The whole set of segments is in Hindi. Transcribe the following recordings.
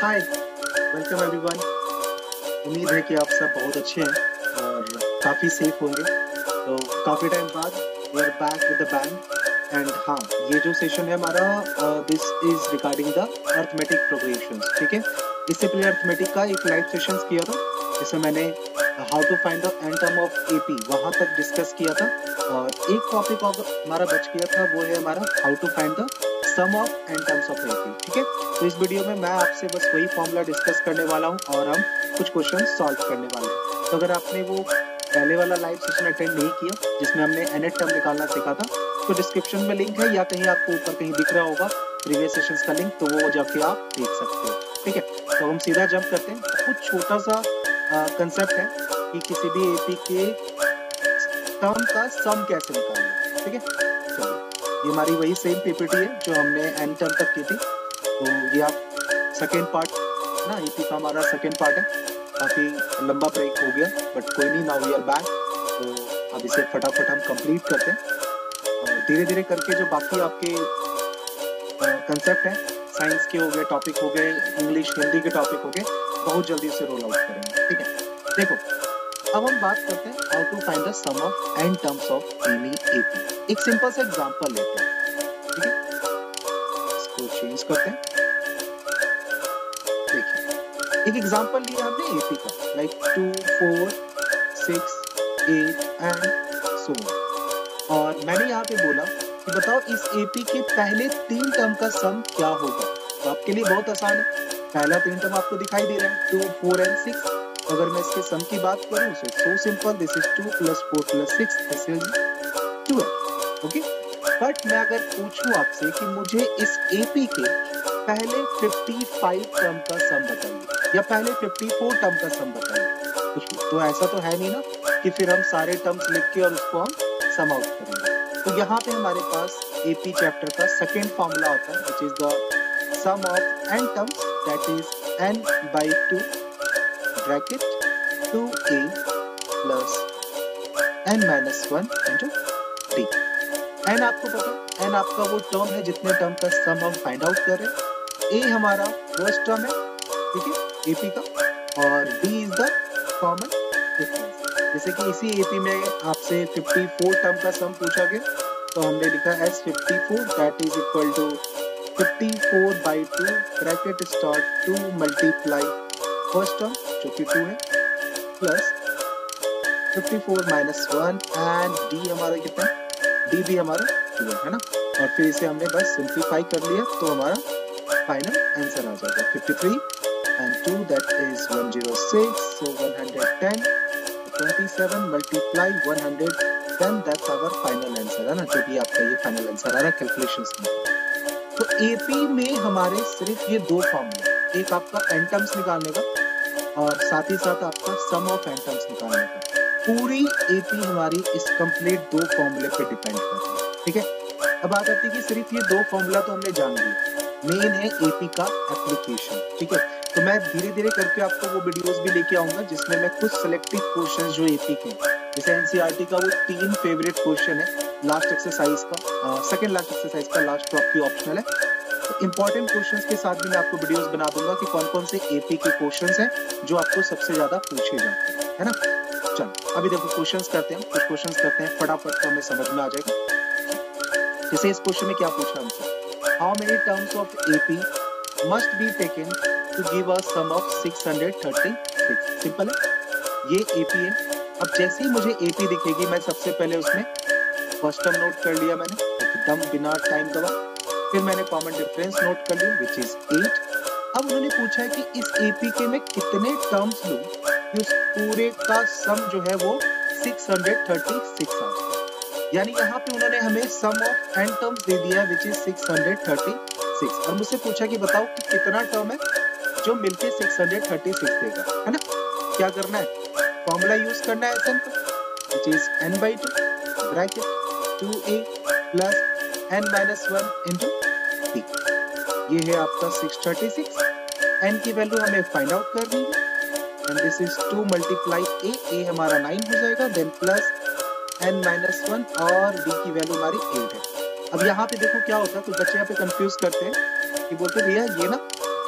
हाय, वेलकम एवरीवन। उम्मीद है कि आप सब बहुत अच्छे हैं और काफ़ी सेफ होंगे। तो काफ़ी टाइम बाद we are back with the bang and हाँ, ये जो सेशन है हमारा this is regarding the arithmetic progressions. ठीक है, इससे पहले अर्थमेटिक का एक लाइव सेशंस किया था जिसमें मैंने how to find the n term of AP वहाँ तक डिस्कस किया था और एक टॉपिक हमारा बच गया था, वो है हमारा how to find the sum of n terms of AP. ठीक है, तो इस वीडियो में मैं आपसे बस वही फॉर्मूला डिस्कस करने वाला हूँ और हम कुछ क्वेश्चन सॉल्व करने वाले हैं। तो अगर आपने वो पहले वाला लाइव सेशन अटेंड नहीं किया जिसमें हमने एन टर्म निकालना सीखा था, तो डिस्क्रिप्शन में लिंक है या कहीं आपको ऊपर कहीं दिख रहा होगा प्रीवियस सेशंस का लिंक, तो वो जाके आप देख सकते हो। ठीक है, तो हम सीधा जंप करते हैं। कुछ छोटा सा कंसेप्ट है कि किसी भी एपी के टर्म का सम कैसे निकालना है। ठीक है, चलिए, ये हमारी वही सेम पीपीटी है जो हमने एन टर्म तक की थी। तो ये आप सेकेंड पार्ट ना, एपी का हमारा सेकेंड पार्ट है। काफ़ी लंबा ब्रेक हो गया बट कोई नहीं, नाउ वी आर बैक। तो अब इसे फटाफट हम कंप्लीट करते हैं। धीरे धीरे करके जो बाकी आपके कंसेप्ट हैं, साइंस के हो गए, टॉपिक हो गए, इंग्लिश हिंदी के टॉपिक हो गए, बहुत जल्दी से रोल आउट करेंगे। ठीक है, देखो अब हम बात करते हैं how to find the sum of n terms of any AP. एक सिंपल सा एग्जांपल लेते हैं। ठीक है, इसको चेंज करते हैं। देखिए, एक एग्जांपल लिया हमने एपी का, लाइक 2, 4, 6, 8 एंड सो ऑन। और मैंने यहाँ पे बोला कि बताओ इस एपी के पहले 3 टर्म का सम क्या होगा। तो आपके लिए बहुत आसान है, पहला 3 टर्म आपको दिखाई दे रहा है 2, 4 एंड 6। अगर मैं इसके सम की बात करूं तो so simple, this is 2 + 4 + 6, this is 12। Okay, but मैं अगर पूछूं आपसे कि मुझे इस एपी के पहले 55 टर्म का सम बताइए या पहले 54 टर्म का सम बताइए, तो ऐसा तो है नहीं ना कि फिर हम सारे टर्म्स लिख के और उसको हम सम आउट करेंगे। तो यहाँ पे हमारे पास एपी चैप्टर का सेकेंड फॉर्मूला होता है which is the sum of n terms, that is n/2 bracket 2a plus n-1 into d। n आपको पता है, n आपका वो टर्म है जितने टर्म का सम हम फाइंड आउट कर रहे हैं। a हमारा फर्स्ट टर्म है, ठीक है, एपी का, और d is the common difference. जैसे कि इसी एपी में आपसे 54 टर्म का सम पूछा गया, तो हमने लिखा as 54, that is equal to 54/2 bracket start 2 multiply first term जो कि 2 है प्लस 54 - 1 एंड d हमारा कितना है, d भी हमारा 2 है ना। और फिर इसे हमने बस सिंप्लीफाई कर लिया तो हमारा फाइनल आंसर आ जाएगा 53 and 2 that is 106, so 110, 27 multiply 110, that's our final answer है ना, जो भी आपका ये फाइनल आंसर आ रहा है कैलकुलेशंस में। तो एपी में हमारे सिर्फ ये 2 फॉर्मूले, एक आपका एन टर्म्स निकालने का और साथ ही साथ आपका सम ऑफ एन टर्म्स निकालने का। पूरी एपी हमारी इस कंप्लीट 2 फॉर्मूले पे डिपेंड करती है। ठीक है, अब बात आती है कि सिर्फ ये 2 फॉर्मूला तो हमने जान लिया, मेन है एपी का एप्लीकेशन। ठीक है, तो मैं धीरे धीरे करके आपको वो वीडियोस भी लेके आऊंगा जिसमें मैं कुछ सिलेक्टिव क्वेश्चंस जो एपी के, जैसे एनसीईआरटी का वो 3 फेवरेट क्वेश्चन है लास्ट एक्सरसाइज का, सेकंड लास्ट एक्सरसाइज का, लास्ट तो आपकी ऑप्शनल है। तो इंपॉर्टेंट क्वेश्चंस के साथ भी मैं आपको वीडियोस बना दूंगा कि कौन कौन से एपी के क्वेश्चंस हैं जो आपको सबसे ज्यादा पूछे जाते हैं, है ना। चलो अभी देखो क्वेश्चंस करते हैं, कुछ क्वेश्चंस करते हैं फटाफट, तो हमें समझ में आ जाएगा। जैसे इस क्वेश्चन में क्या पूछा हमसे, how many terms of AP must be taken to give a sum of 636। Simple है, ये एपी है। अब जैसे ही मुझे एपी दिखेगी मैं सबसे पहले उसमें फर्स्ट टर्म नोट कर लिया मैंने एकदम बिना टाइम गवा, फिर मैंने कॉमन डिफरेंस नोट कर लिया विच इज 8। अब उन्होंने पूछा है कि इस एपी के मैं कितने टर्म्स लूं कि उस पूरे का सम जो है वो 636 आ जाए। यानी यहाँ पे उन्होंने हमें सम ऑफ एन टर्म्स दे दिया विच इज 636 और मुझसे पूछा कि बताओ कि कितना टर्म है जो मिलके 636 देगा, है ना। क्या करना है, फॉर्मूला यूज करना है एसएन का which is n/2 bracket 2a plus n-1 into d। ये है आपका 636, n की वैल्यू हमें फाइंड आउट करनी है and this is 2 multiply a हमारा 9 हो जाएगा, देन प्लस n-1 और d की वैल्यू हमारी 8 है। अब यहाँ पे देखो क्या होता है, कुछ बच्चे यहाँ पे कंफ्यूज करते हैं कि बोलते भैया ये ना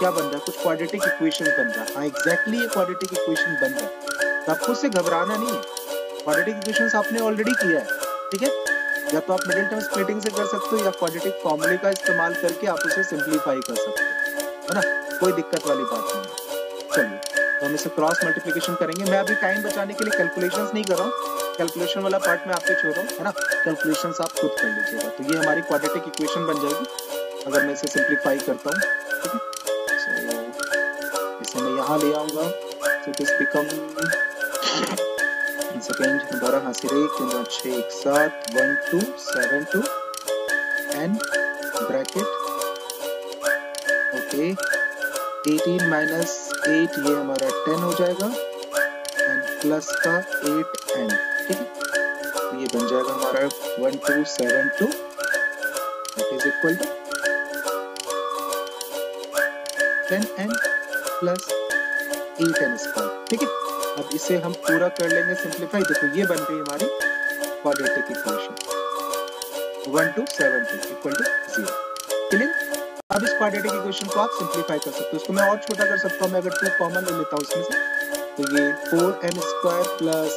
क्या बन रहा है, कुछ क्वाड्रेटिक इक्वेशन बन रहा है। हाँ एग्जैक्टली ये क्वाड्रेटिक इक्वेशन बन रहा है, तो आपको उससे घबराना नहीं है। क्वाड्रेटिक इक्वेशंस आपने ऑलरेडी किया है, ठीक है। या तो आप मिडिल टर्म स्प्लिटिंग से कर सकते हो या क्वाड्रेटिक फॉर्मूले का इस्तेमाल करके आप उसे सिंप्लीफाई कर सकते हो, है ना, कोई दिक्कत वाली बात नहीं है। चलिए तो हम इसे क्रॉस मल्टीप्लिकेशन करेंगे। मैं अभी टाइम बचाने के लिए कैलकुलेशंस नहीं कर रहा हूँ, कैलकुलेशन वाला पार्ट मैं आपको छोड़ रहा हूँ, है ना, कैलकुलेशंस आप खुद कर लीजिएगा। तो ये हमारी क्वाड्रेटिक इक्वेशन बन जाएगी अगर मैं इसे सिंप्लीफाई करता हूँ, ठीक है। सो इसे मैं यहाँ ले आऊंगा, सो दिस बिकम सेकेंड 12 हासिल 1 3 6 1 7 1 2 7 2 एन ब्रैकेट, ओके 18 माइनस 8 ये हमारा 10 हो जाएगा एंड प्लस का 8n, ठीक है। तो ये बन जाएगा हमारा 1272 that is equal to 10n plus 8n square, ठीक है। अब इसे हम पूरा कर लेंगे सिंप्लीफाई। देखो ये बन गई हमारी quadratic equation 1272 equal to 0, clear. अब इस क्वाड्रेटिक इक्वेशन को आप सिंप्लीफाई कर सकते हो, इसको मैं और छोटा कर सकता हूँ। मैं अगर 2 कॉमन ले लेता हूँ इसमें से, तो ये 4n square plus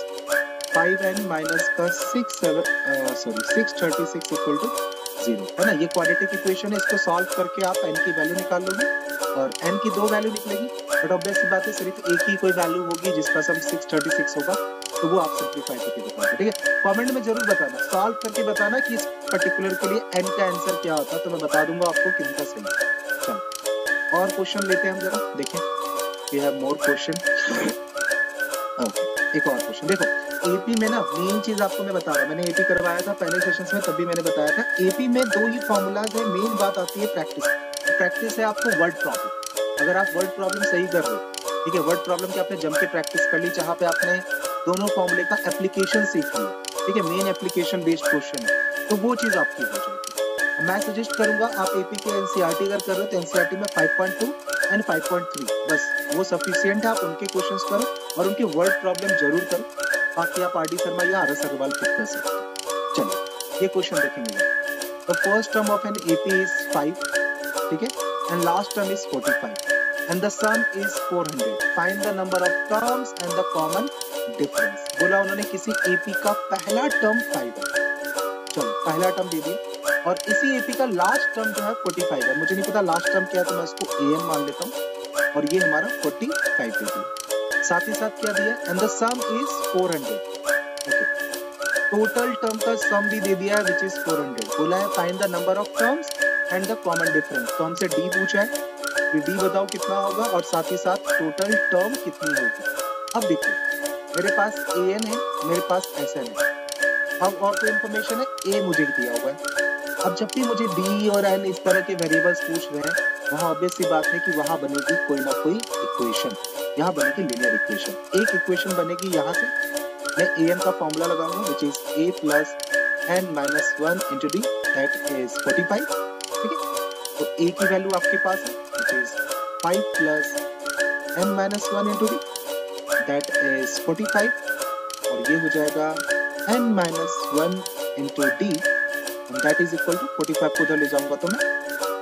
5n minus का 636 इक्वल टू 0, है ना। ये क्वाड्रेटिक इक्वेशन है, इसको सॉल्व करके आप n की वैल्यू निकाल लोगे और n की 2 वैल्यू निकलेगी, बट ऑब्वियस सी बात है सिर्फ एक ही कोई वैल्यू होगी जिसका सम 636 होगा, तो वो आप सिंप्लीफाई करके बताओगे, ठीक है। कमेंट में जरूर बताना, सॉल्व करके बताना कि इस पर्टिकुलर के लिए n का आंसर क्या होता है, तो मैं बता दूंगा आपको कितना सही है। चलो और क्वेश्चन लेते हैं हम, जरा देखें, we have more question. Okay एक और क्वेश्चन देखो, एपी में ना मेन चीज आपको मैं बता रहा हूँ, मैंने एपी करवाया था पहले सेशंस में, तभी मैंने बताया था एपी में 2 ही फॉर्मूलाज है। मेन बात आती है प्रैक्टिस, प्रैक्टिस है आपको वर्ड प्रॉब्लम। अगर आप वर्ड प्रॉब्लम सही कर रहे हो, ठीक है, वर्ड प्रॉब्लम की आपने जम के प्रैक्टिस कर ली, जहाँ पे आपने दोनों फॉर्मूले का एप्लीकेशन सीख लिया, ठीक है, मेन एप्लीकेशन बेस्ड क्वेश्चन है, तो वो चीज आपकी हो जाएगी। मैं सजेस्ट करूंगा आप एपी के एनसीईआरटी अगर कर रहे हो तो एनसीईआरटी में 5.2 एंड 5.3 बस वो सफिशिएंट है, आप उनके क्वेश्चंस करो और उनके वर्ड प्रॉब्लम जरूर करो, बाकी आप आर डी शर्मा या आर एस अग्रवाल खुद कर सकते हो। चलिए ये क्वेश्चन देखेंगे। The first term of an AP is 5, ठीक है, and last term is 45 and the sum is 400. Find the number of terms and the common difference. बोला उन्होंने किसी एपी का पहला टर्म 5 है, चलो पहला टर्म दे दिया, और इसी एपी का लास्ट टर्म जो है 45 है। मुझे नहीं पता लास्ट टर्म क्या है, तो मैं इसको an मान लेता हूँ, और ये हमारा 45 दे दिया। साथ ही साथ क्या दिया, and the sum is 400. Okay. Total term का सम भी दे दिया है which is 400। बोला है find the number of terms and the common difference। तो हमसे d पूछा है, डी बताओ कितना होगा, और साथ ही साथ टोटल टर्म कितनी होगी। अब देखो मेरे पास an है, मेरे पास sn है, अब और कोई इंफॉर्मेशन है, a मुझे दिया हुआ है। अब जब भी मुझे d और n इस तरह के वेरिएबल्स पूछ रहे हैं, वहाँ ऑब्वियस सी बात है कि वहाँ बनेगी कोई ना कोई इक्वेशन, यहाँ बनेगी लीनियर इक्वेशन। एक इक्वेशन बनेगी यहाँ से, मैं an का फॉर्मूला लगाऊंगा which is a plus n minus 1 into D that is 45, ठीक है। तो a की वैल्यू आपके पास है which is 5 plus n minus 1 into d that is 45, और ये हो जाएगा n minus 1 into d and that is equal to 45 को उधर ले जाऊंगा तो मैं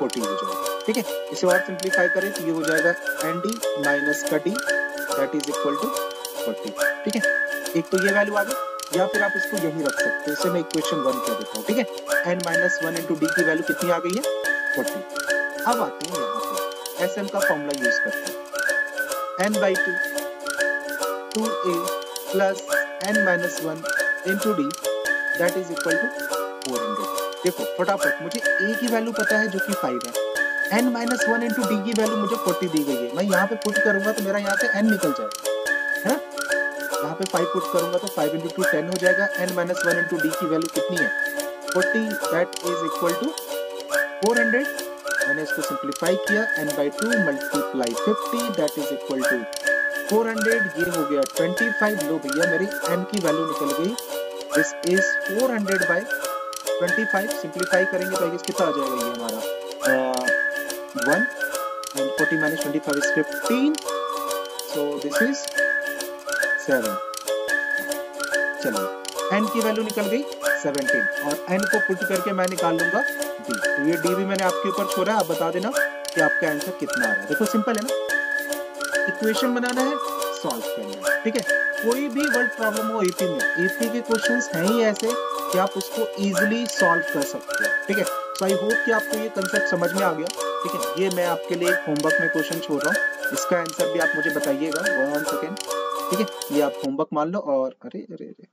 40 हो जाएगा, ठीक है। इसे और सिंप्लीफाई करें तो ये हो जाएगा nd minus का d that is equal to 40, ठीक है। एक तो ये वैल्यू आ गई, या फिर आप इसको यही रख सकते हो, इसे मैं इक्वेशन 1 कह देता हूँ, ठीक है। n minus 1 into d की वैल्यू कितनी आ गई है, 40। अब आते हैं यहाँ पे एस एन का फॉर्मूला यूज करते हैं, n by 2 2a plus n minus 1 into d that is equal to 400। देखो फटाफट मुझे a की वैल्यू पता है जो कि 5 है, n minus 1 into d की वैल्यू मुझे 40 दी गई है। मैं यहाँ पे पुट करूंगा तो मेरा यहाँ से n निकल जाएगा, है ना। यहाँ पे 5 पुट करूंगा तो 5 into 2 10 हो जाएगा, n minus 1 into d की वैल्यू कितनी है 40, that is equal to 400। मैंने इसको सिंप्लीफाई किया, n by 2 multiply 50 that is equal to 400, ये हो गया 25। लो भैया मेरी n की वैल्यू निकल गई, दिस इज 400 by 25। सिंप्लीफाई करेंगे तो कितना आ जाएगा, ये हमारा 1 and 40 minus 25 is 15, so this is 7। चलिए n की वैल्यू निकल गई 17, और n को पुट करके मैं निकाल लूंगा d। तो ये d भी मैंने आपके ऊपर छोड़ा, आप बता देना कि आपका आंसर कितना आ रहा है। देखो सिंपल है ना, इक्वेशन बनाना है, सॉल्व करना है, ठीक है। कोई भी वर्ड प्रॉब्लम हो एपी में, एपी के क्वेश्चंस हैं ही ऐसे कि आप उसको इजीली सॉल्व कर सकते हो, ठीक है। सो आई होप कि आपको ये कंसेप्ट समझ में आ गया, ठीक है। ये मैं आपके लिए एक होमवर्क में क्वेश्चन छोड़ रहा हूँ, इसका आंसर भी आप मुझे बताइएगा 1 सेकेंड, ठीक है। ये आप होमवर्क मान लो, और अरे अरे अरे,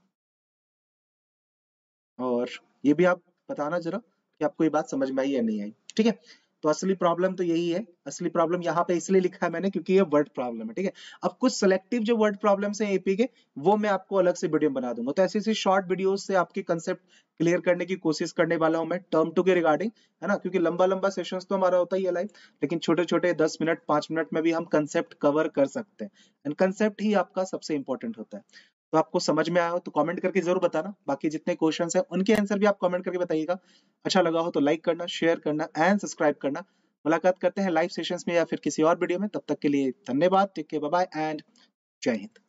और ये भी आप बताना जरा कि आपको ये बात समझ में आई या नहीं आई, ठीक है। तो असली प्रॉब्लम तो यही है, असली प्रॉब्लम यहाँ पे इसलिए लिखा है मैंने क्योंकि ये वर्ड प्रॉब्लम है, ठीक है। अब कुछ सिलेक्टिव जो वर्ड प्रॉब्लम्स हैं एपी के, वो मैं आपको अलग से वीडियो बना दूंगा। तो ऐसी ऐसी शॉर्ट वीडियोस से आपके कंसेप्ट क्लियर करने की कोशिश करने वाला हूं मैं टर्म 2 के रिगार्डिंग, है ना। क्योंकि लंबा लंबा सेशंस तो हमारा होता ही है लाइव, लेकिन छोटे छोटे 10 मिनट 5 मिनट में भी हम कंसेप्ट कवर कर सकते हैं, एंड कंसेप्ट ही आपका सबसे इंपॉर्टेंट होता है। तो आपको समझ में आया हो तो कमेंट करके जरूर बताना, बाकी जितने क्वेश्चंस हैं उनके आंसर भी आप कमेंट करके बताइएगा। अच्छा लगा हो तो लाइक करना, शेयर करना एंड सब्सक्राइब करना। मुलाकात करते हैं लाइव सेशंस में या फिर किसी और वीडियो में, तब तक के लिए धन्यवाद, take care, bye bye and Jai Hind.